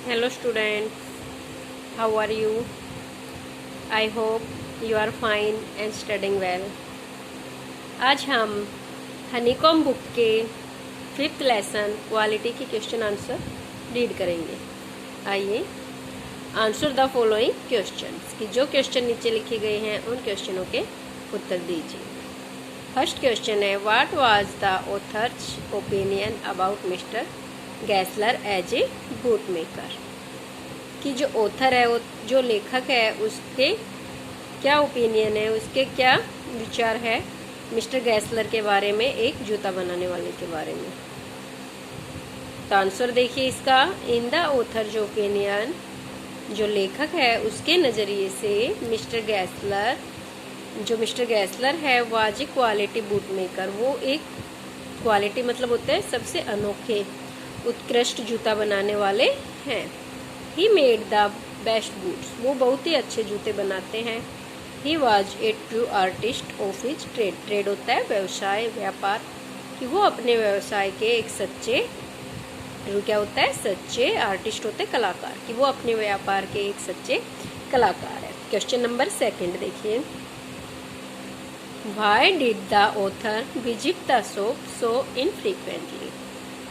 Hello student, how are you? I hope you are fine and studying well. आज हम honeycomb book के 5th lesson quality की question answer read करेंगे। आइए answer the following questions कि जो question नीचे लिखे गए हैं उन क्वेश्चनों के उत्तर दीजिए। फर्स्ट क्वेश्चन है, what was the author's opinion about mister Gessler as a boot maker. कि जो ऑथर है, वो जो लेखक है, उसके क्या ओपिनियन है, उसके क्या विचार है मिस्टर गैसलर के बारे में, एक जूता बनाने वाले के बारे में। तो आंसर देखिए इसका, इन द ऑथर जो ओपिनियन, जो लेखक है उसके नज़रिए से मिस्टर गैसलर है वाजी क्वालिटी बूट मेकर, वो एक क्वालिटी मतलब होता है सबसे अनोखे उत्कृष्ट जूता बनाने वाले हैं। He made the best boots, वो बहुत ही अच्छे जूते बनाते हैं। He was a true artist of his trade, trade होता है व्यवसाय, व्यापार, कि वो अपने व्यवसाय के एक सच्चे, क्या होता है, सच्चे आर्टिस्ट होते हैं कलाकार, कि वो अपने व्यापार के एक सच्चे कलाकार है। क्वेश्चन नंबर 2 देखिए, why did the author visit the shop so infrequently.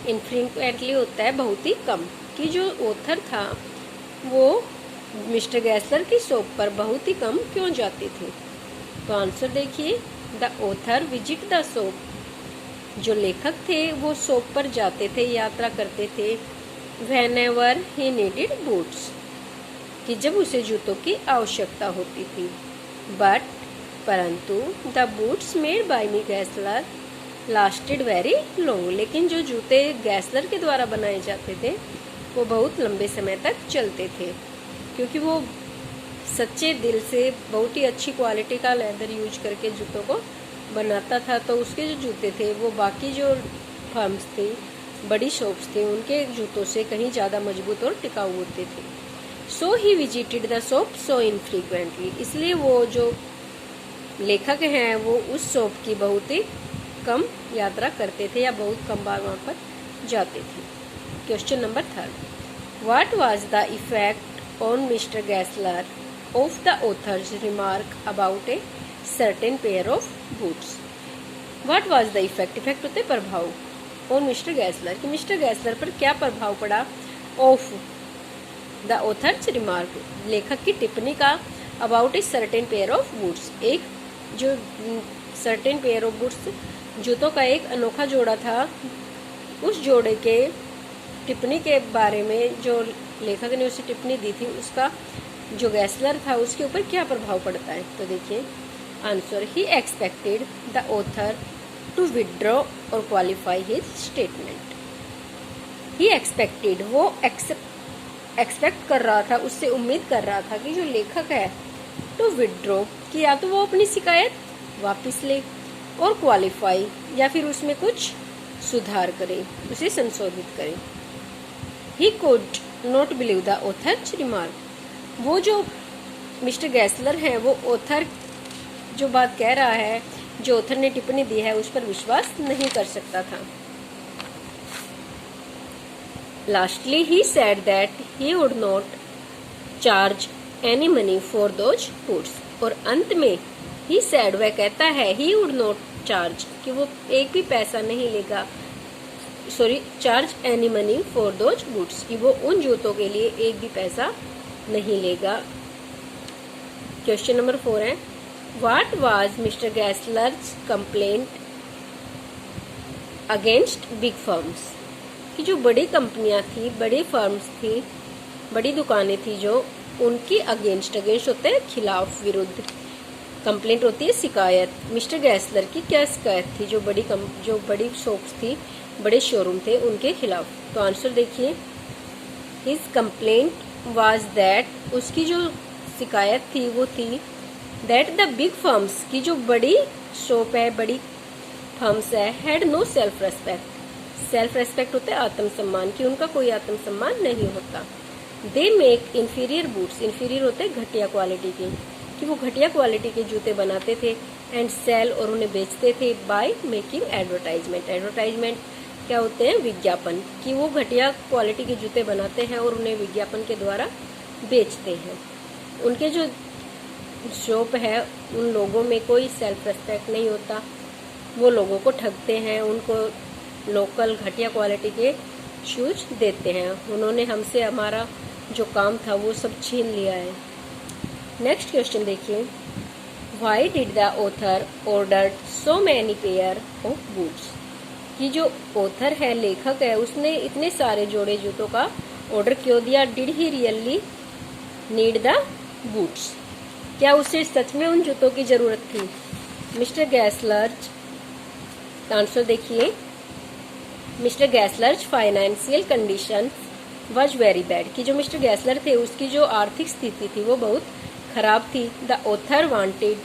Infrequently होता है बहुत ही कम, कि जो ऑथर था वो मिस्टर गैसलर की शॉप पर बहुत ही कम क्यों जाते थे। तो आंसर देखिए, the author visit the shop, जो लेखक थे वो शॉप पर जाते थे, यात्रा करते थे, व्हेनेवर ही नीडेड बूट्स, कि जब उसे जूतों की आवश्यकता होती थी। परंतु the boots made by me Gessler lasted very long, लेकिन जो जूते गैसलर के द्वारा बनाए जाते थे वो बहुत लंबे समय तक चलते थे, क्योंकि वो सच्चे दिल से बहुत ही अच्छी क्वालिटी का लेदर यूज करके जूतों को बनाता था। तो उसके जो जूते थे वो बाकी जो फर्म्स थी, बड़ी शॉप्स थी, उनके जूतों से कहीं ज़्यादा मजबूत और टिकाऊ होते थे। So he visited the shop so infrequently, इसलिए वो जो लेखक हैं वो उस शॉप की बहुत ही कम यात्रा करते थे या बहुत कम बार वहाँ पर जाते थे। Question number 3, what was the effect on mister Gessler of the author's remark about a certain pair of boots. What was the effect, effect होते प्रभाव, ऑन मिस्टर गैसलर, कि मिस्टर गैसलर पर क्या प्रभाव पड़ा, ऑफ द ऑथर्स रिमार्क, लेखक की टिप्पणी का, about a certain pair of boots, एक जो सर्टेन पेयर ऑफ बूट्स, जूतों का एक अनोखा जोड़ा था, उस जोड़े के टिप्पणी के बारे में जो लेखक ने उसे टिप्पणी दी थी, उसका जो गैसलर था उसके ऊपर क्या प्रभाव पड़ता है। तो देखिए answer, he expected the author to withdraw और qualify his statement. He expected, वो एक्सपेक्ट कर रहा था, उससे उम्मीद कर रहा था कि जो लेखक है टू विड्रॉ, कि या तो वो अपनी शिकायत वापस ले, और क्वालिफाई, या फिर उसमें कुछ सुधार करे, उसे संशोधित करे। He could not believe the author's remark, वो जो मिस्टर गैसलर है वो ऑथर जो बात कह रहा है, जो ऑथर ने टिप्पणी दी है, उस पर विश्वास नहीं कर सकता था। Lastly he said that he would not charge any money for those boots, और अंत में ही सेड, वह कहता है, ही वुड नॉट चार्ज, कि वो एक भी पैसा नहीं लेगा, charge any money for those boots, कि वो उन जूतों के लिए एक भी पैसा नहीं लेगा। क्वेश्चन नंबर 4 है, what was mister Gessler's complaint against big firms, कि जो बड़ी कंपनियां थी, बड़ी फर्म्स थी, बड़ी दुकानें थी, जो उनकी अगेंस्ट होते हैं खिलाफ, विरुद्ध, कंप्लेंट होती है शिकायत। मिस्टर गैसलर की क्या शिकायत थी, जो बड़ी शॉप्स थी, बड़े शोरूम थे, उनके खिलाफ। तो आंसर देखिए, हिज कंप्लेंट वाज दैट, उसकी जो शिकायत थी वो थी, दैट द बिग फर्म्स, की जो बड़ी शॉप है, बड़ी फर्म्स है, had no self respect, self respect होता है आत्मसम्मान, कि उनका कोई आत्मसम्मान नहीं होता। They make inferior boots, inferior होते हैं घटिया क्वालिटी के, कि वो घटिया क्वालिटी के जूते बनाते थे, एंड सेल, और उन्हें बेचते थे, बाय मेकिंग एडवर्टाइजमेंट, क्या होते हैं, विज्ञापन, कि वो घटिया क्वालिटी के जूते बनाते हैं और उन्हें विज्ञापन के द्वारा बेचते हैं। उनके जो शॉप है उन लोगों में कोई सेल्फ रेस्पेक्ट नहीं होता, वो लोगों को ठगते हैं, उनको लोकल घटिया क्वालिटी के शूज देते हैं। उन्होंने हमसे हमारा जो काम था वो सब छीन लिया है। नेक्स्ट क्वेश्चन देखिए, why did the author order so many pair of boots, कि जो ऑथर है, लेखक है, उसने इतने सारे जोड़े जूतों का ऑर्डर क्यों दिया। Did he really need the boots, क्या उसे सच में उन जूतों की जरूरत थी। मिस्टर गैसलर्ज, आंसर देखिए, mister Gessler's financial condition was very bad, कि जो मिस्टर गैसलर थे उसकी जो आर्थिक स्थिति थी वो बहुत खराब थी। The author wanted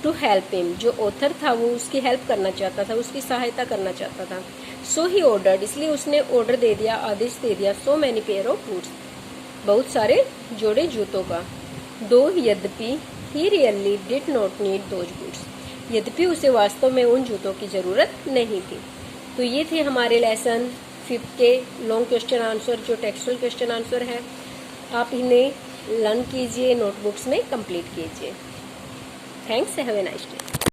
to help him, जो ऑथर था वो उसकी हेल्प करना चाहता था, उसकी सहायता करना चाहता था। सो ही ऑर्डर्ड, इसलिए उसने ऑर्डर दे दिया, आदेश दे दिया, so many pair of boots, बहुत सारे जोड़े जूतों का। दो यद्यपि he really did not need those boots, यद्यपि उसे वास्तव में उन जूतों की जरूरत नहीं थी। तो ये थे हमारे लेसन 5 के लॉन्ग क्वेश्चन आंसर, जो टेक्सचुअल क्वेश्चन आंसर है। आप इन्हें लर्न कीजिए, नोटबुक्स में कंप्लीट कीजिए। Thanks, have a nice day.